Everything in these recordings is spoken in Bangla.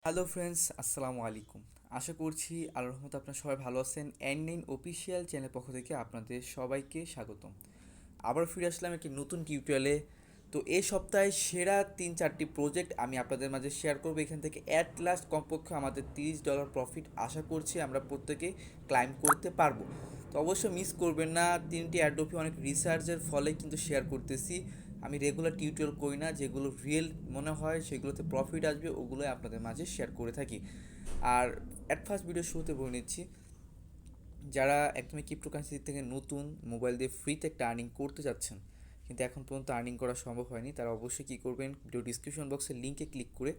হ্যালো ফ্রেন্ডস, আসসালামু আলাইকুম। আশা করছি আল্লাহর রহমতে আপনারা সবাই ভালো আছেন। N9 অফিসিয়াল চ্যানেল পক্ষ থেকে আপনাদের সবাইকে স্বাগতম। আবার ফিরে আসলাম একটি নতুন টিউটোরিয়ালে। তো এই সপ্তাহে সেরা 3-4টি প্রজেক্ট আমি আপনাদের মাঝে শেয়ার করবো। এখান থেকে অ্যাট লাস্ট কমপক্ষে আমাদের $30 প্রফিট আশা করছি আমরা প্রত্যেকে ক্লাইম করতে পারবো। তো অবশ্যই মিস করবেন না, তিনটি অ্যাডোবি অনেক রিসার্চের ফলে কিন্তু শেয়ার করতেছি। আমি রেগুলার টিউটোরিয়াল করি না, যেগুলো রিয়েল মনে হয় সেগুলোতে প্রফিট আসবে ওগুলোই আপনাদের মাঝে শেয়ার করে থাকি। আর অ্যাট ফার্স্ট ভিডিও শুরুতে বলে নিচ্ছি, যারা একদমই ক্রিপ্টোকারেন্সি থেকে নতুন মোবাইল দিয়ে ফ্রিতে একটা আর্নিং করতে যাচ্ছেন কিন্তু এখন পর্যন্ত আর্নিং করা সম্ভব হয়নি, তারা অবশ্যই কী করবেন, ভিডিও ডিসক্রিপশন বক্সের লিঙ্কে ক্লিক করে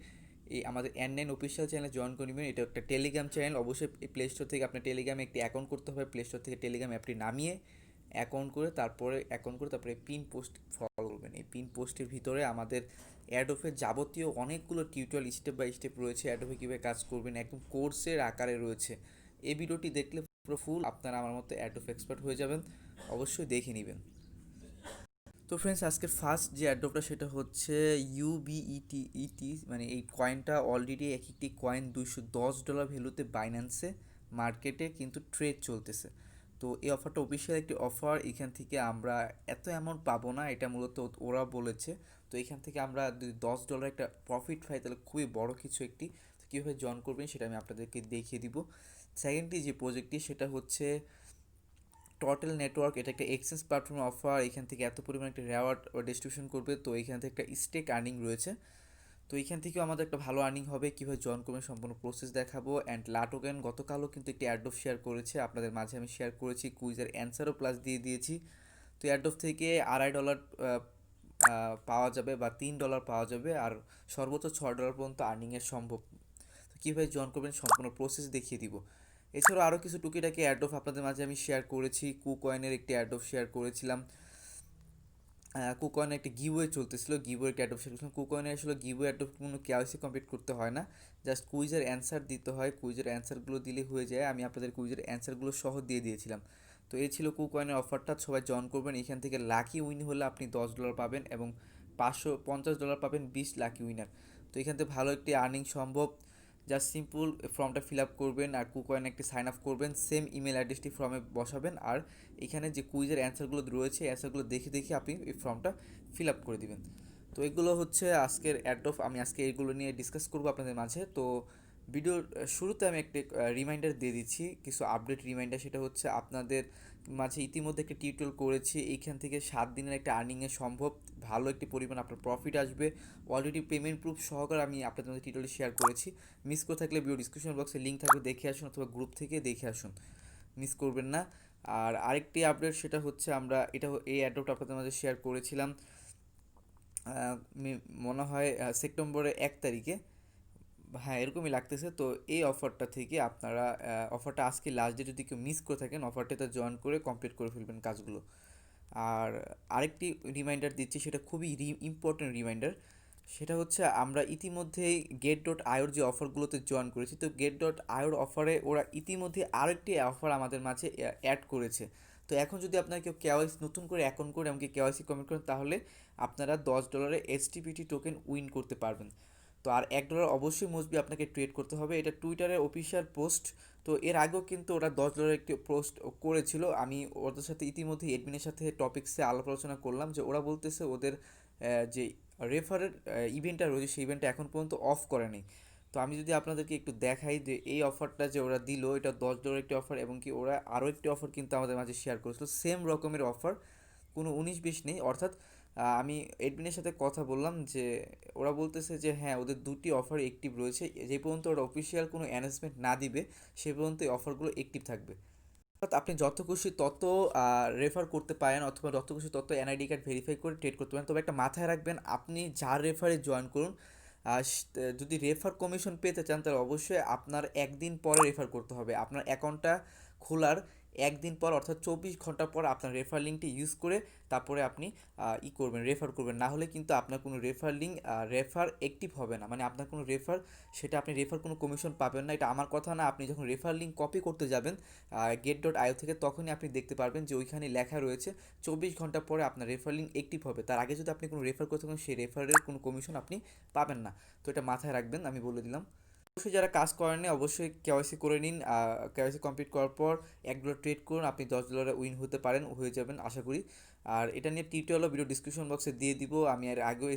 এই আমাদের N9 অফিসিয়াল চ্যানেলে জয়েন করে নেবেন। এটা একটা টেলিগ্রাম চ্যানেল। অবশ্যই প্লে স্টোর থেকে আপনার টেলিগ্রামে একটি অ্যাকাউন্ট করতে হবে। প্লে স্টোর থেকে টেলিগ্রাম অ্যাপটি নামিয়ে অ্যাকাউন্ট করে তারপরে পিন পোস্ট ফলো করবেন। এই পিন পোস্টের ভিতরে আমাদের অ্যাডোফের যাবতীয় অনেকগুলো টিউটোরিয়াল স্টেপ বাই স্টেপ রয়েছে। অ্যাডোফে কীভাবে কাজ করবেন একদম কোর্সের আকারে রয়েছে। এই ভিডিওটি দেখলে পুরো ফুল আপনারা আমার মতো অ্যাডোফ এক্সপার্ট হয়ে যাবেন। অবশ্যই দেখে নেবেন। তো ফ্রেন্ডস, আজকের ফার্স্ট যে অ্যাডোপটা সেটা হচ্ছে ইউবিইটি, মানে এই কয়েনটা অলরেডি এক একটি কয়েন $210 ভ্যালুতে বাইন্যান্সে মার্কেটে কিন্তু ট্রেড চলতেছে। তো এই অফারটা অফিসিয়াল একটি অফার। এখান থেকে আমরা এত অ্যামাউন্ট পাবো না, এটা মূলত ওরা বলেছে। তো এখান থেকে আমরা যদি $10 একটা প্রফিট পাই তাহলে খুবই বড় কিছু একটি। তো কীভাবে জয়েন করবেন সেটা আমি আপনাদেরকে দেখিয়ে দিব। সেকেন্ডলি যে প্রজেক্টটি সেটা হচ্ছে টোটাল নেটওয়ার্ক। এটা একটা এক্সচেঞ্জ প্ল্যাটফর্ম অফার। এখান থেকে এত পরিমাণ একটা রেওয়ার্ড ডিস্ট্রিবিউশন করবে, তো এখান থেকে একটা স্টেক আর্নিং রয়েছে। তো এখান থেকেও আমাদের একটা ভালো আর্নিং হবে। কীভাবে জয়েন করবেন সম্পূর্ণ প্রসেস দেখাবো। অ্যান্ড লাটোকেন গতকালও কিন্তু একটি অ্যাডোফ শেয়ার করেছে, আপনাদের মাঝে আমি শেয়ার করেছি, কুইজের অ্যান্সারও প্লাস দিয়ে দিয়েছি। তো অ্যাডোফ থেকে $2.5 পাওয়া যাবে বা $3 পাওয়া যাবে, আর সর্বোচ্চ $6 পর্যন্ত আর্নিংয়ের সম্ভব। তো কীভাবে জয়েন করবেন সম্পূর্ণ প্রসেস দেখিয়ে দিব। এছাড়াও আরও কিছু টুকিটাকি অ্যাডোফ আপনাদের মাঝে আমি শেয়ার করেছি। কুকয়েনের একটি অ্যাডোফ শেয়ার করেছিলাম। কুকয়েনে একটি গিভওয়ে চলতেছিল, গিভওয়ে একটি অ্যাডোপ শেয়ার করেছিলাম। কুকয়েনে আসলে গিভওয়ে অ্যাডোপ কোনো কেওয়াইসি কমপ্লিট করতে হয় না, জাস্ট কুইজের অ্যান্সার দিতে হয়। কুইজের অ্যান্সারগুলো দিলে হয়ে যায়। আমি আপনাদের কুইজের অ্যান্সারগুলো সহ দিয়ে দিয়েছিলাম। তো এই ছিল কুকয়েনের অফারটা, সবাই জয়েন করবেন। এখান থেকে লাকি উইন হলে আপনি $10 পাবেন এবং $550 পাবেন 20 লাকি উইনার। তো এখান থেকে ভালো একটি আর্নিং সম্ভব। জাস্ট সিম্পল ফর্মটা ফিল আপ করবেন আর কুকয়েনে একটি সাইন আপ করবেন, সেম ইমেল অ্যাড্রেসটি ফর্মে বসাবেন, আর এখানে যে কুইজের অ্যান্সারগুলো রয়েছে অ্যান্সারগুলো দেখে দেখে আপনি এই ফর্মটা ফিল আপ করে দিবেন। তো এগুলো হচ্ছে আজকের অ্যাডোফ। আমি আজকে এগুলো নিয়ে ডিসকাস করবো আপনাদের মাঝে। তো ভিডিওর শুরুতে আমি একটি রিমাইন্ডার দিয়ে দিচ্ছি, কিছু আপডেট রিমাইন্ডার। সেটা হচ্ছে আপনাদের মাঝে ইতিমধ্যে একটা টিউটোরিয়াল করেছি, এইখান থেকে 7 দিনের একটা আর্নিংয়ে সম্ভব, ভালো একটি পরিমাণ আপনার প্রফিট আসবে। অলরেডি পেমেন্ট প্রুফ সহকারে আমি আপনাদের মধ্যে টিউটোরিয়াল শেয়ার করেছি। মিস করে থাকলে ভিডিও ডিসক্রিপশন বক্সে লিঙ্ক থাকবে, দেখে আসুন, অথবা গ্রুপ থেকে দেখে আসুন, মিস করবেন না। আর আরেকটি আপডেট সেটা হচ্ছে আমরা এই অ্যাডোপটা আপনাদের মাঝে শেয়ার করেছিলাম মনে হয় সেপ্টেম্বরের 1 তারিখে। হ্যাঁ, এরকমই লাগতেছে। তো এই অফারটা থেকে আপনারা অফারটা আজকে লাস্ট ডে, যদি কেউ মিস করে থাকেন অফারটাতে জয়েন করে কমপ্লিট করে ফেলবেন কাজগুলো। আর আরেকটি রিমাইন্ডার দিচ্ছি, সেটা খুবই ইম্পর্টেন্ট রিমাইন্ডার। সেটা হচ্ছে আমরা ইতিমধ্যেই get.ioর যে অফারগুলোতে জয়েন করেছি, তো get.ioর অফারে ওরা ইতিমধ্যে আরেকটি অফার আমাদের মাঝে অ্যাড করেছে। তো এখন যদি আপনারা কেউ কেওয়াইসি নতুন করে অ্যাকাউন্ট করে এমনকি কেওয়াইসি কমপ্লিট করেন, তাহলে আপনারা $10 এইচটিপিটি টোকেন উইন করতে পারবেন। তো আর $1 অবশ্যই মস্টবি আপনাকে ট্রেড করতে হবে। এটা টুইটারের অফিসিয়াল পোস্ট। তো এর আগেও কিন্তু ওরা $10 একটি পোস্ট করেছিল। আমি ওদের সাথে ইতিমধ্যে এডমিনের সাথে টপিক্সে আলাপ আলোচনা করলাম, যে ওরা বলতেছে ওদের যে রেফারের ইভেন্টটা রয়েছে সেই ইভেন্টটা এখন পর্যন্ত অফ করেনি। তো আমি যদি আপনাদেরকে একটু দেখাই যে এই অফারটা যে ওরা দিল, এটা $10 একটি অফার, এবং কি ওরা আরও একটি অফার কিন্তু আমাদের মাঝে শেয়ার করেছিল, সেম রকমের অফার, কোনো 19-20 নেই। অর্থাৎ আমি এডমিনের সাথে কথা বললাম, যে ওরা বলতেছে যে হ্যাঁ, ওদের দুটি অফার অ্যাক্টিভ রয়েছে, যে পর্যন্ত ওরা অফিসিয়াল কোনো অ্যানাউন্সমেন্ট না দিবে সে পর্যন্ত এই অফারগুলো অ্যাক্টিভ থাকবে। অর্থাৎ আপনি যত খুশি তত রেফার করতে পারেন, অথবা যত খুশি তত এনআইডি কার্ড ভেরিফাই করে ট্রেড করতে পারেন। তবে একটা মাথায় রাখবেন, আপনি যার রেফারে জয়েন করুন, যদি রেফার কমিশন পেতে চান তাহলে অবশ্যই আপনার একদিন পরে রেফার করতে হবে। আপনার অ্যাকাউন্টটা খোলার একদিন পর, অর্থাৎ 24 ঘন্টা পর আপনার রেফার লিঙ্কটি ইউজ করে তারপরে আপনি রেফার করবেন। না হলে কিন্তু আপনার কোনো রেফার লিঙ্ক রেফার অ্যাক্টিভ হবে না, মানে আপনার কোনো রেফার, সেটা আপনি রেফার কোনো কমিশন পাবেন না। এটা আমার কথা না, আপনি যখন রেফার লিঙ্ক কপি করতে যাবেন get.io থেকে, তখনই আপনি দেখতে পারবেন যে ওইখানে লেখা রয়েছে 24 ঘন্টা পরে আপনার রেফার লিঙ্ক অ্যাক্টিভ হবে। তার আগে যদি আপনি কোনো রেফার করতে থাকেন সেই রেফারের কোনো কমিশন আপনি পাবেন না। তো এটা মাথায় রাখবেন, আমি বলে দিলাম। অবশ্যই যারা কাজ করেননি অবশ্যই কেওয়াইসি করে নিন। কেওয়াইসি কমপ্লিট করার পর $1 ট্রেড করুন, আপনি $10 উইন হতে পারেন, হয়ে যাবেন আশা করি। আর এটা নিয়ে টিউটোরিয়াল ভিডিও ডিসক্রিপশন বক্সে দিয়ে দিব। আমি এর আগেও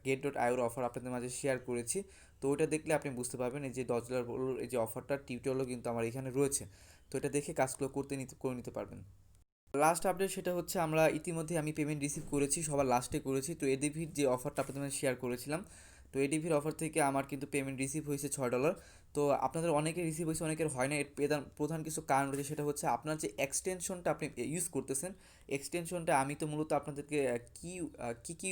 get.io অফার আপনাদের মাঝে শেয়ার করেছি, তো ওইটা দেখলে আপনি বুঝতে পারবেন এই যে $10 এই যে অফারটা টিউটোরিয়ালও কিন্তু আমার এখানে রয়েছে। তো এটা দেখে কাজগুলো করে নিতে পারবেন। লাস্ট আপডেট সেটা হচ্ছে আমরা ইতিমধ্যে আমি পেমেন্ট রিসিভ করেছি, সবার লাস্টে করেছি। তো এডিভির যে অফারটা আপনাদের সাথে শেয়ার করেছিলাম, তো এডিভির অফার থেকে আমার কিন্তু পেমেন্ট রিসিভ হয়েছে $6। তো আপনাদের অনেকের রিসিভ হয়েছে, অনেকের হয় না। এর প্রধান প্রধান কিছু কারণ রয়েছে, সেটা হচ্ছে আপনার যে এক্সটেনশনটা আপনি ইউজ করতেছেন, এক্সটেনশনটা আমি তো মূলত আপনাদেরকে কী কী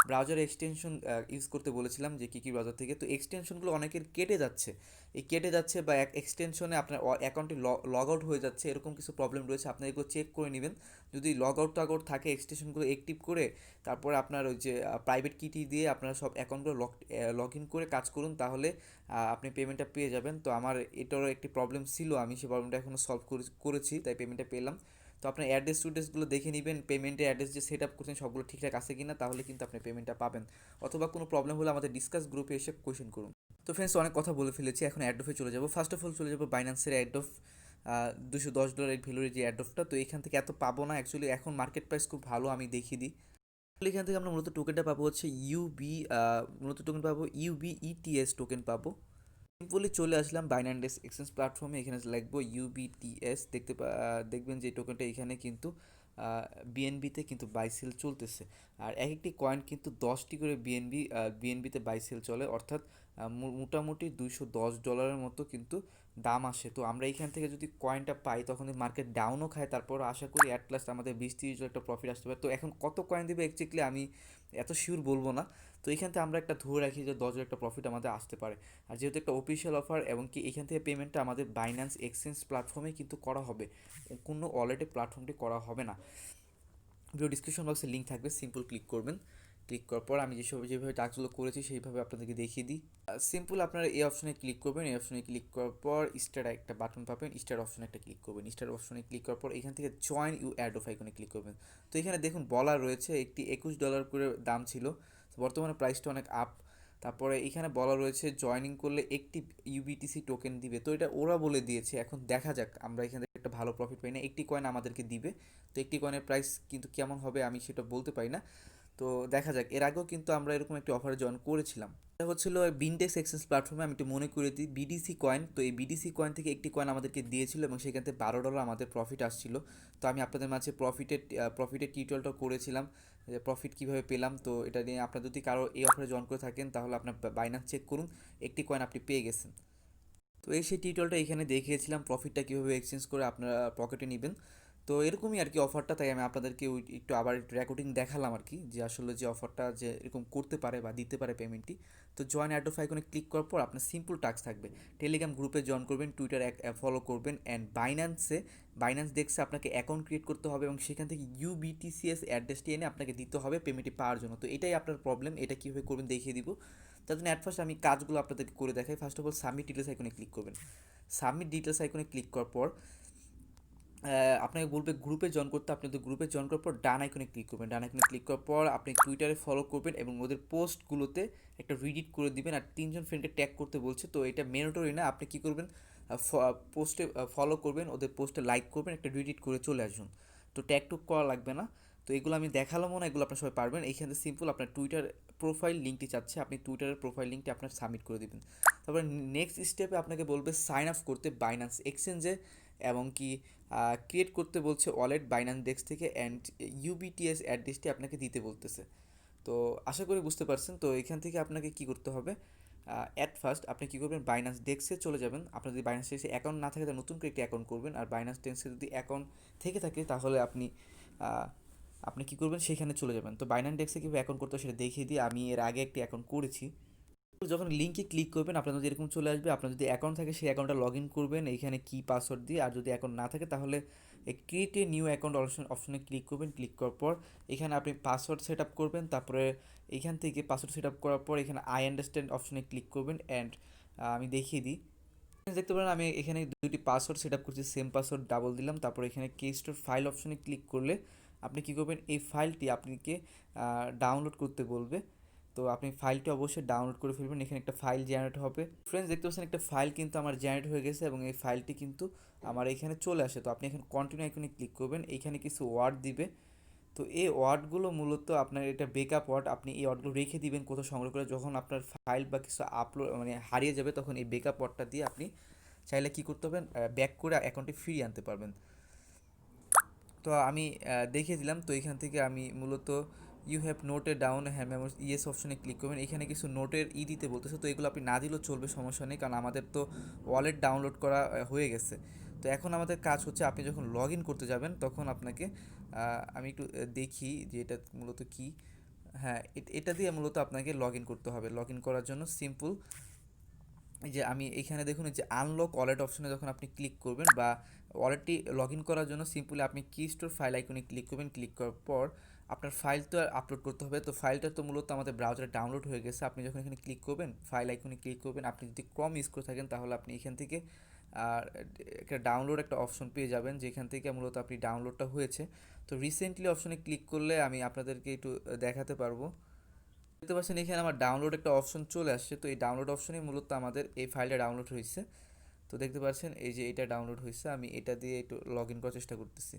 ব্রাউজার এক্সটেনশন ইউজ করতে বলেছিলাম, যে কী কী ব্রাউজার থেকে। তো এক্সটেনশনগুলো অনেকের কেটে যাচ্ছে, এই কেটে যাচ্ছে বা এক্সটেনশনে আপনার অ্যাকাউন্টে লগ আউট হয়ে যাচ্ছে, এরকম কিছু প্রবলেম রয়েছে। আপনার এগুলো চেক করে নেবেন। যদি লগ আউট টাগ আউট থাকে এক্সটেনশনগুলো অ্যাক্টিভ করে তারপরে আপনার ওই যে প্রাইভেট কিটি দিয়ে আপনারা সব অ্যাকাউন্টগুলো লগ ইন করে কাজ করুন, তাহলে আপনি পেমেন্টটা পেয়ে যাবেন। তো আমার এটারও একটি প্রবলেম ছিল, আমি সেই প্রবলেমটা এখনও সলভ করেছি, তাই পেমেন্টটা পেলাম। তো আপনার অ্যাড্রেস টুড্রেসগুলো দেখে নেবেন, পেমেন্টের অ্যাড্রেস যে সেট আপ করছেন সবগুলো ঠিকঠাক আছে কিনা, তাহলে কিন্তু আপনি পেমেন্টটা পাবেন। অথবা কোনো প্রবলেম হলে আমাদের ডিসকাস গ্রুপে এসে কোয়েশ্চেন করুন। তো ফ্রেন্ডস, অনেক কথা বলে ফেলেছি, এখন অ্যাড্রফে চলে যাব। ফার্স্ট অফ অল চলে যাবো বাইন্যান্সের অ্যাড্রফ, $210 ভ্যালুর যে অ্যাড্রফটা। তো এখান থেকে এত পাবো না অ্যাকচুয়ালি, এখন মার্কেট প্রাইস খুব ভালো, আমি দেখিয়ে দিই। এখান থেকে আমরা মূলত টোকেনটা পাবো হচ্ছে মূলত টোকেন পাবো UBETS টোকেন পাবো। সিম্পলি চলে আসলাম বাইন্যান্স এক্সচেঞ্জ প্ল্যাটফর্মে, এখানে লিখবো UBTS, দেখবেন যে টোকেনটা এখানে কিন্তু বিএনবিতে কিন্তু বাই সেল চলতেছে। আর এক একটি কয়েন কিন্তু 10টি করে বিএনবিতে বাই সেল চলে, অর্থাৎ মোটামুটি $210 মতো কিন্তু দাম আসে। তো আমরা এখান থেকে যদি কয়েনটা পাই তখন মার্কেট ডাউনও খায়, তারপর আশা করি অ্যাট লাস্ট আমাদের 20-30 একটা প্রফিট আসতে পারে। তো এখন কত কয়েন দেবে এক্স্যাক্টলি আমি এত শিওর বলবো না। তো এখান থেকে আমরা একটা ধরে রাখি যে $10 একটা প্রফিট আমাদের আসতে পারে। আর যেহেতু একটা অফিসিয়াল অফার, এবং কি এখান থেকে পেমেন্টটা আমাদের বাইন্যান্স এক্সচেঞ্জ প্ল্যাটফর্মে কিন্তু করা হবে, কোনো ওয়ালেটে প্ল্যাটফর্মটি করা হবে না। ভিডিও ডিসক্রিপশন বক্সে লিঙ্ক থাকবে, সিম্পল ক্লিক করবেন। ক্লিক করার পর আমি যেভাবে টাস্কগুলো করেছি সেইভাবে আপনাদেরকে দেখিয়ে দিই। সিম্পল আপনারা এই অপশনে ক্লিক করবেন, এই অপশনে ক্লিক করার পর স্টার একটা বাটন পাবেন, স্টার অপশনে একটা ক্লিক করবেন। স্টার অপশনে ক্লিক করার পর এখান থেকে জয়েন ইউ অ্যাড অফ আইকনে ক্লিক করবেন। তো এখানে দেখুন বলা রয়েছে একটি $21 করে দাম ছিল, বর্তমানে প্রাইসটা অনেক আপ। তারপরে এখানে বলা রয়েছে জয়েনিং করলে একটি ইউবিটিসি টোকেন দিবে, তো এটা ওরা বলে দিয়েছে। এখন দেখা যাক আমরা এখান থেকে একটা ভালো প্রফিট পাই না, একটি কয়েন আমাদেরকে দিবে। তো একটি কয়েনের প্রাইস কিন্তু কেমন হবে আমি সেটা বলতে পারি না, তো দেখা যাক। এর আগেও কিন্তু আমরা এরকম একটি অফারে জয়েন করেছিলাম, এটা হচ্ছিল বিনটেক্স এক্সচেঞ্জ প্ল্যাটফর্মে। আমি একটু মনে করে দিই, বিডিসি কয়েন। তো এই বিডিসি কয়েন থেকে একটি কয়েন আমাদেরকে দিয়েছিল এবং সেখান থেকে $12 আমাদের প্রফিট আসছিল। তো আমি আপনাদের মাঝে প্রফিটের টিউটোরিয়ালটা করেছিলাম, যে প্রফিট কীভাবে পেলাম। তো এটা নিয়ে আপনার যদি কারো এই অফারে জয়েন করে থাকেন তাহলে আপনার বাইন্যান্স চেক করুন, একটি কয়েন আপনি পেয়ে গেছেন। তো এই সেই টিউটোরিয়ালটা এখানে দেখিয়েছিলাম, প্রফিটটা কীভাবে এক্সচেঞ্জ করে আপনারা পকেটে নেবেন। তো এরকমই আর কি অফারটা, তাই আমি আপনাদেরকে একটু আবার একটু রেকর্ডিং দেখালাম আর কি, যে আসলে যে অফারটা যে এরকম করতে পারে বা দিতে পারে পেমেন্টটি। তো জয়েন অ্যাড অফ আইকনে ক্লিক করার পর আপনার সিম্পল টাস্ক থাকবে, টেলিগ্রাম গ্রুপে জয়েন করবেন, টুইটার ফলো করবেন, অ্যান্ড বাইন্যান্স ডেস্কে আপনাকে অ্যাকাউন্ট ক্রিয়েট করতে হবে এবং সেখান থেকে UBTCS অ্যাড্রেসটি এনে আপনাকে দিতে হবে পেমেন্টটি পাওয়ার জন্য। তো এটাই আপনার প্রবলেম, এটা কীভাবে করবেন দেখিয়ে দিব। তার জন্য অ্যাট ফার্স্ট আমি কাজগুলো আপনাদেরকে করে দেখাই। First of all submit details আইকনে ক্লিক করবেন। সাবমিট ডিটেলস আইকনে ক্লিক করার পর আপনাকে বলবে গ্রুপে জয়েন করতে। আপনি তো গ্রুপে জয়েন করার পর ডান আইকনে ক্লিক করবেন। ডান আইকনে ক্লিক করার পর আপনি টুইটারে ফলো করবেন এবং ওদের পোস্টগুলোতে একটা রিডিট করে দিবেন। আর 3জন ফ্রেন্ডকে ট্যাগ করতে বলছে, তো এটা ম্যান্ডেটরি না। আপনি কী করবেন, পোস্টে ফলো করবেন, ওদের পোস্টে লাইক করবেন, একটা রিডিট করে চলে আসুন। তো ট্যাগ টুক করা লাগবে না। তো এগুলো আমি দেখালামও না, এগুলো আপনার সবাই পারবেন। এইখানে সিম্পল আপনার টুইটার প্রোফাইল লিঙ্কটি চাচ্ছে, আপনি টুইটারের প্রোফাইল লিঙ্কটি আপনার সাবমিট করে দেবেন। তারপরে নেক্সট স্টেপে আপনাকে বলবে সাইন আপ করতে বাইন্যান্স এক্সচেঞ্জে, এবং কি ক্রিয়েট করতে বলছে ওয়ালেট বাইন্যান্স ডেস্ক থেকে, অ্যান্ড UBTS অ্যাড্রেসটি আপনাকে দিতে বলতেছে। তো আশা করি বুঝতে পারছেন। তো এখান থেকে আপনাকে কি করতে হবে, অ্যাট ফার্স্ট আপনি কী করবেন, বাইন্যান্স ডেস্কে চলে যাবেন। আপনার যদি বাইন্যান্স ডেস্কে অ্যাকাউন্ট না থাকে তাহলে নতুন করে একটি অ্যাকাউন্ট করবেন, আর বাইন্যান্স ডেস্কে যদি অ্যাকাউন্ট থেকে থাকে তাহলে আপনি কী করবেন, সেখানে চলে যাবেন। তো বাইন্যান্স ডেস্কে কীভাবে অ্যাকাউন্ট করতে হয় সেটা দেখিয়ে দিই, আমি এর আগে একটি অ্যাকাউন্ট করেছি। যখন লিঙ্কে ক্লিক করবেন আপনার যদি এরকম চলে আসবে, আপনার যদি অ্যাকাউন্ট থাকে সেই অ্যাকাউন্টটা লগ ইন করবেন এইখানে কি পাসওয়ার্ড দিয়ে। আর যদি অ্যাকাউন্ট না থাকে তাহলে ক্রিয়েট এ নিউ অ্যাকাউন্ট অপশনে ক্লিক করবেন। ক্লিক করার পর এখানে আপনি পাসওয়ার্ড সেট আপ করবেন। তারপরে এখান থেকে পাসওয়ার্ড সেট আপ করার পর এখানে আই আন্ডারস্ট্যান্ড অপশনে ক্লিক করবেন, অ্যান্ড আমি দেখিয়ে দিই। দেখতে পারেন আমি এখানে দুটি পাসওয়ার্ড সেট আপ করছি, সেম পাসওয়ার্ড ডাবল দিলাম। তারপর এখানে কেস্টোর ফাইল অপশনে ক্লিক করলে আপনি কী করবেন, এই ফাইলটি আপনাকে ডাউনলোড করতে বলবে। তো আপনি ফাইলটি অবশ্যই ডাউনলোড করে ফেলবেন। এখানে একটা ফাইল জেনারেট হবে। ফ্রেন্ডস দেখতে পাচ্ছেন একটা ফাইল কিন্তু আমার জেনারেট হয়ে গেছে এবং এই ফাইলটি কিন্তু আমার এখানে চলে আসে। তো আপনি এখানে কন্টিনিউ আইকনে ক্লিক করবেন, এইখানে কিছু ওয়ার্ড দিবে। তো এই ওয়ার্ডগুলো মূলত আপনার এটা বেকআপ ওয়ার্ড, আপনি এই ওয়ার্ডগুলো রেখে দিবেন কোথাও সংগ্রহ করে, যখন আপনার ফাইল বা কিছু আপলোড মানে হারিয়ে যাবে তখন এই বেকআপ ওয়ার্ডটা দিয়ে আপনি চাইলে কী করতে পারবেন, ব্যাক করে অ্যাকাউন্টে ফিরিয়ে আনতে পারবেন। তো আমি দেখিয়ে দিলাম। তো এখান থেকে আমি মূলত ইউ হ্যাভ নোটেড ডাউন হ্যাঁ মেমোরিজ ইয়েস অপশনে ক্লিক করবেন। এখানে কিছু নোটের দিতে বলতেছে, তো এগুলো আপনি না দিলেও চলবে, সমস্যা নেই, কারণ আমাদের তো ওয়ালেট ডাউনলোড করা হয়ে গেছে। তো এখন আমাদের কাজ হচ্ছে আপনি যখন লগ ইন করতে যাবেন তখন আপনাকে আমি একটু দেখি যে এটা মূলত কী। হ্যাঁ, এটা দিয়ে মূলত আপনাকে লগ ইন করতে হবে। লগ ইন করার জন্য সিম্পল এই যে আমি এখানে দেখুন এই যে আনলক ওয়ালেট অপশনে যখন আপনি ক্লিক করবেন বা ওয়ালেটটি লগ ইন করার জন্য সিম্পলি আপনি কি স্টোর ফাইল আইকনে ক্লিক করবেন। ক্লিক করার পর আপনার ফাইল তো আপলোড করতে হবে। তো ফাইলটা তো মূলত আমাদের ব্রাউজারে ডাউনলোড হয়ে গেছে। আপনি যখন এখানে ক্লিক করবেন, ফাইল আইকনে ক্লিক করবেন, আপনি যদি ক্রম ইউজ করে থাকেন তাহলে আপনি এখান থেকে আর একটা ডাউনলোড একটা অপশন পেয়ে যাবেন, যেখান থেকে মূলত আপনি ডাউনলোডটা হয়েছে। তো রিসেন্টলি অপশনে ক্লিক করলে আমি আপনাদেরকে একটু দেখাতে পারবো। দেখতে পাচ্ছেন এখানে আমার ডাউনলোড একটা অপশন চলে আসছে। তো এই ডাউনলোড অপশনে মূলত আমাদের এই ফাইলটা ডাউনলোড হয়েছে। তো দেখতে পাচ্ছেন এই যে এটা ডাউনলোড হয়েছে, আমি এটা দিয়ে একটু লগ ইন করার চেষ্টা করতেছি।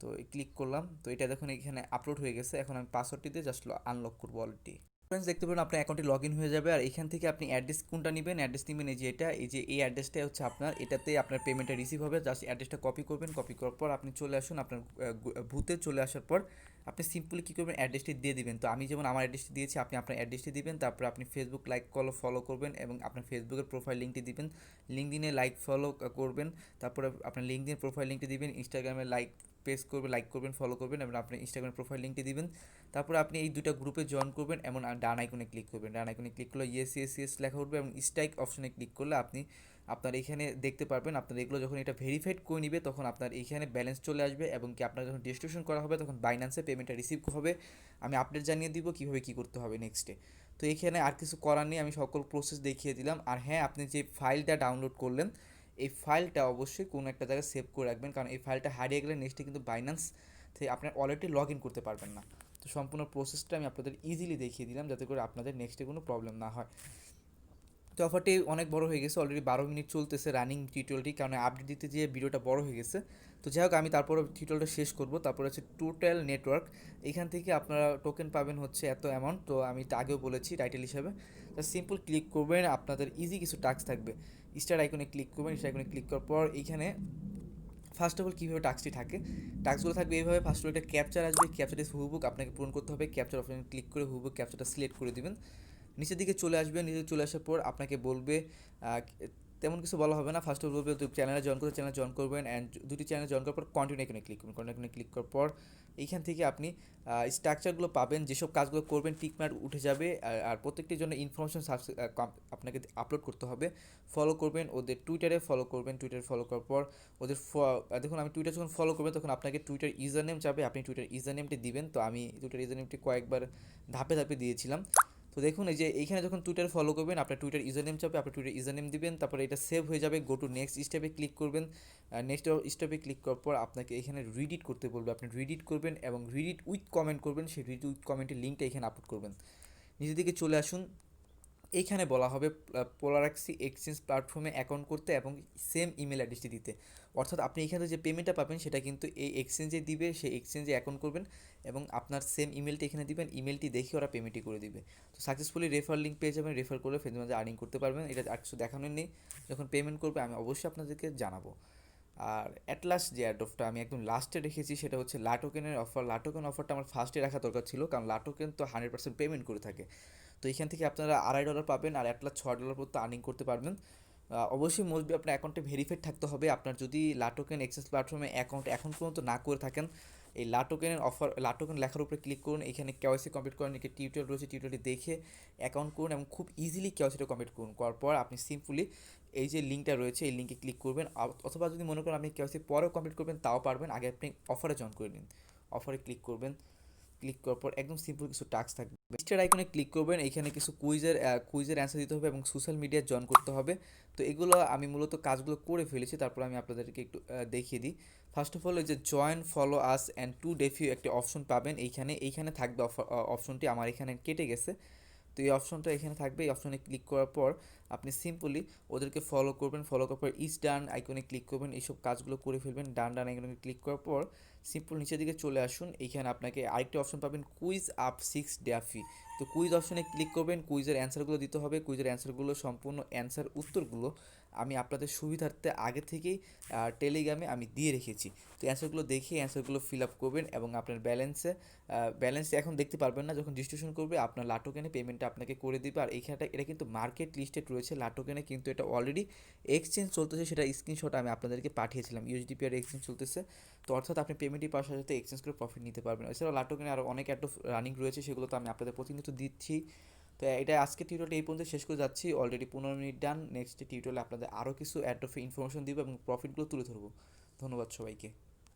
তো ক্লিক করলাম, তো এটা দেখুন এখানে আপলোড হয়ে গেছে। এখন আমি পাসওয়ার্ডটি দিয়ে জাস্ট আনলক করবো অলরেডি। ফ্রেন্ডস দেখতে পারেন আপনার অ্যাকাউন্টে লগ ইন হয়ে যাবে। আর এখান থেকে আপনি অ্যাড্রেস কোনটা নেবেন, অ্যাড্রেস নেবেন এই যে এটা, এই যে এই অ্যাড্রেসটাই হচ্ছে আপনার, এটাতে আপনার পেমেন্টটা রিসিভ হবে। জাস্ট অ্যাড্রেসটা কপি করবেন, কপি করার পর আপনি চলে আসুন আপনার ভূতে চলে আসার পর আপনি সিম্পলি কী করবেন, অ্যাড্রেসটি দিয়ে দিবেন। তো আমি যেমন আমার অ্যাড্রেসটি দিয়েছি, আপনি আপনার অ্যাড্রেসটি দিবেন। তারপর আপনি ফেসবুক লাইক ফলো করবেন এবং আপনার ফেসবুকের প্রোফাইল লিঙ্কটি দিবেন। লিঙ্কডিনে লাইক ফলো করবেন। তারপরে আপনার লিঙ্কডিনের প্রোফাইল লিঙ্কটি দিবেন। ইনস্টাগ্রামে পেজ করবে, লাইক করবেন, ফলো করবেন এবং আপনি ইনস্টাগ্রামের প্রোফাইল লিঙ্কটি দিবেন। তারপর আপনি এই দুটো গ্রুপে জয়েন করবেন এবং ডান আইকনে ক্লিক করবেন। ডান আইকনে ক্লিক করলে ইয়েস ইয়েস ইয়েস লেখা উঠবে এবং স্ট্রাইক অপশনে ক্লিক করলে আপনি আপনার এখানে দেখতে পারবেন আপনার এগুলো যখন এটা ভেরিফাইড করে নিবে তখন আপনার এখানে ব্যালেন্স চলে আসবে এবং কি আপনার যখন ডিস্ট্রিবিউশন করা হবে তখন বাইন্যান্সে পেমেন্টটা রিসিভ হবে। আমি আপডেট জানিয়ে দিব কীভাবে কী করতে হবে নেক্সটে। তো এখানে আর কিছু করার নেই, আমি সকল প্রসেস দেখিয়ে দিলাম। আর হ্যাঁ, আপনি যে ফাইলটা ডাউনলোড করলেন এই ফাইলটা অবশ্যই কোনো একটা জায়গায় সেভ করে রাখবেন, কারণ এই ফাইলটা হারিয়ে গেলে নেক্সটে কিন্তু বাইন্যান্স থেকে আপনার ওয়ালেটে লগ ইন করতে পারবেন না। তো সম্পূর্ণ প্রসেসটা আমি আপনাদের ইজিলি দেখিয়ে দিলাম যাতে করে আপনাদের নেক্সটে কোনো প্রবলেম না হয়। তো অফারটি অনেক বড় হয়ে গেছে, অলরেডি 12 মিনিট চলতেছে রানিং টিউটোরিয়ালটি, কারণ আপডেট দিতে যেয়ে ভিডিওটা বড় হয়ে গেছে। তো যাই হোক, আমি তারপরে টিউটোরিয়ালটা শেষ করব। তারপর হচ্ছে টোটাল নেটওয়ার্ক, এখান থেকে আপনারা টোকেন পাবেন হচ্ছে এত অ্যামাউন্ট। তো আমি আগেও বলেছি টাইটেল হিসাবে, তা সিম্পল ক্লিক করবেন, আপনাদের ইজি কিছু টাস্ক থাকবে। স্টার আইকনে ক্লিক করবেন। স্টার আইকনে ক্লিক করার পর এইখানে ফার্স্ট অফ অল কীভাবে টাস্কটি থাকে, টাস্কগুলো থাকবে এইভাবে। ফার্স্ট অফ অল একটা ক্যাপচার আসবে, ক্যাপচারটি হুবহুক আপনাকে পূরণ করতে হবে। ক্যাপচার অপশানে ক্লিক করে হুবহুক ক্যাপচারটা সিলেক্ট করে দিবেন। নিচের দিকে চলে আসবে, নিচে চলে আসার পর আপনাকে বলবে তেমন কিছু বলা হবে না। ফার্স্ট অফ বলবে চ্যানেলে জয়েন করতে, চ্যানেলে জয়েন করবেন অ্যান্ড দুটি চ্যানেলে জয়েন করার পর কন্টিনিউ এখানে ক্লিক করবেন। কন্টিনিউ এখানে ক্লিক করার পর এইখান থেকে আপনি স্ট্রাকচারগুলো পাবেন, যেসব কাজগুলো করবেন টিকমার্ক উঠে যাবে। আর প্রত্যেকটির জন্য ইনফরমেশন আপনাকে আপলোড করতে হবে। ফলো করবেন ওদের টুইটারে, ফলো করবেন টুইটারে, ফলো করার পর ওদের দেখুন আমি টুইটার যখন ফলো করবেন তখন আপনাকে টুইটার ইউজার নেম চাবে, আপনি টুইটার ইউজার নেমটি দিবেন। তো আমি টুইটার ইউজার নেমটি কয়েকবার ধাপে ধাপে দিয়েছিলাম। তো দেখুন এই যে এইখানে যখন টুইটার ফলো করবেন আপনার টুইটার ইউজার নেম চাবে, আপনার টুইটার ইউজার নেম দিবেন। তারপরে এটা সেভ হয়ে যাবে। গো টু নেক্সট স্টেপে ক্লিক করবেন। নেক্সট স্টেপে ক্লিক করার পর আপনাকে এখানে রিডিট করতে বলবে, আপনি রিডিট করবেন এবং রিডিট উইথ কমেন্ট করবেন। সেই রিডিট উইথ কমেন্টের লিঙ্কটা এখানে আপলোড করবেন। নিজে দিকে চলে আসুন, এইখানে বলা হবে পোলারাক্সি এক্সচেঞ্জ প্ল্যাটফর্মে অ্যাকাউন্ট করতে এবং সেম ইমেল অ্যাড্রেসটি দিতে। অর্থাৎ আপনি এখানে যে পেমেন্টটা পাবেন সেটা কিন্তু এই এক্সচেঞ্জে দিবে, সেই এক্সচেঞ্জে অ্যাকাউন্ট করবেন এবং আপনার সেম ইমেলটি এখানে দিবেন। ইমেলটি দেখে ওরা পেমেন্টই করে দিবে। তো সাকসেসফুলি রেফার লিঙ্ক পেয়ে যাবেন, রেফার করলে ফেসবুক মাঝে আর্নিং করতে পারবেন। এটা আর কিছু দেখানোর নেই। যখন পেমেন্ট করবে আমি অবশ্যই আপনাদেরকে জানাবো। আর অ্যাট লাস্ট যে অ্যাডফটা আমি একদম লাস্টে রেখেছি সেটা হচ্ছে লাটোকেনের অফার। লাটোকেন অফারটা আমার ফার্স্টে রাখা দরকার ছিল, কারণ লাটোকেন তো 100% পেমেন্ট করে থাকে। তো এখান থেকে আপনারা $2.5 পাবেন আর $1 $6 পর্যন্ত আর্নিং করতে পারবেন। অবশ্যই মোস্টলি আপনার অ্যাকাউন্টে ভেরিফাইড থাকতে হবে। আপনার যদি লাটোকেন এক্সচেঞ্জ প্ল্যাটফর্মে অ্যাকাউন্ট এখন পর্যন্ত না করে থাকেন, এই লাটোকেনের অফার লাটোকেন লেখার উপরে ক্লিক করুন। এখানে কেওয়াইসি কমপ্লিট করেন, এখানে টিউটোরিয়াল রয়েছে, টিউটোরিয়ালটি দেখে অ্যাকাউন্ট করুন এবং খুব ইজিলি কেওয়াইসিটা কমপ্লিট করুন। করার পর আপনি সিম্পলি এই যে লিঙ্কটা রয়েছে এই লিঙ্কে ক্লিক করবেন। অথবা যদি মনে করেন আপনি কেওয়াইসি পরেও কমপ্লিট করবেন তাও পারবেন, আগে আপনি অফারে জয়েন করে নিন। অফারে ক্লিক করবেন, ক্লিক করার পর একদম সিম্পল কিছু টাস্ক থাকবে। স্টার আইকনে ক্লিক করবেন, এখানে কিছু কুইজের অ্যান্সার দিতে হবে এবং সোশ্যাল মিডিয়া জয়েন করতে হবে। তো এগুলো আমি মূলত কাজগুলো করে ফেলেছি, তারপর আমি আপনাদেরকে একটু দেখিয়ে দিই। ফার্স্ট অফ অল এই যে join follow us and to ডেফিউ একটি অপশন পাবেন এইখানে থাকবে অপশনটি, আমার এখানে কেটে গেছে। তো তো এই অপশনটা এখানে থাকবে। এই অপশনে ক্লিক করার পর আপনি সিম্পলি ওদেরকে ফলো করবেন, ফলো করার পর ইজ ডান আইকনে ক্লিক করবেন, এইসব কাজগুলো করে ফেলবেন। ডান ডান আইকনে ক্লিক করার পর সিম্পল নিচের দিকে চলে আসুন, এইখানে আপনাকে আরেকটি অপশন পাবেন কুইজ আপ 6 ডে ফি। তো কুইজ অপশনে ক্লিক করবেন, কুইজের অ্যান্সারগুলো দিতে হবে। কুইজের অ্যান্সারগুলো সম্পূর্ণ অ্যান্সার উত্তরগুলো আমি আপনাদের সুবিধার্থে আগে থেকেই টেলিগ্রামে আমি দিয়ে রেখেছি। তো অ্যান্সারগুলো দেখে অ্যান্সারগুলো ফিল আপ করবেন এবং আপনার ব্যালেন্সে এখন দেখতে পারবেন না, যখন ডিস্ট্রিবিউশন করবে আপনার লাটোকেনে পেমেন্টটা আপনাকে করে দিবে। আর এইখানটা এটা কিন্তু মার্কেট লিস্টেড রয়েছে লাটোকেনে, কিন্তু এটা অলরেডি এক্সচেঞ্জ চলতেছে, সেটা স্ক্রিনশট আমি আপনাদেরকে পাঠিয়েছিলাম। ইউএসডিপি আর এক্সচেঞ্জ চলতেছে, তো অর্থাৎ আপনি পেমেন্টই পাওয়ার সাথে সাথে এক্সচেঞ্জ করে প্রফিট নিতে পারবেন। এছাড়াও লাটোকেনে আরও অনেক অ্যাড রানিং রয়েছে, সেগুলো তো আমি আপনাদের প্রতিনিয়ত দিচ্ছি। তো এটা আজকে টিউটোরিয়ালটা এই পর্যন্ত শেষ করে যাচ্ছি, অলরেডি 15 মিনিট ডান। নেক্সট টিউটোরিয়ালে আপনাদের আরও কিছু অ্যাড অফ ইনফরমেশন দিব এবং প্রফিটগুলো তুলে ধরবো। ধন্যবাদ সবাইকে।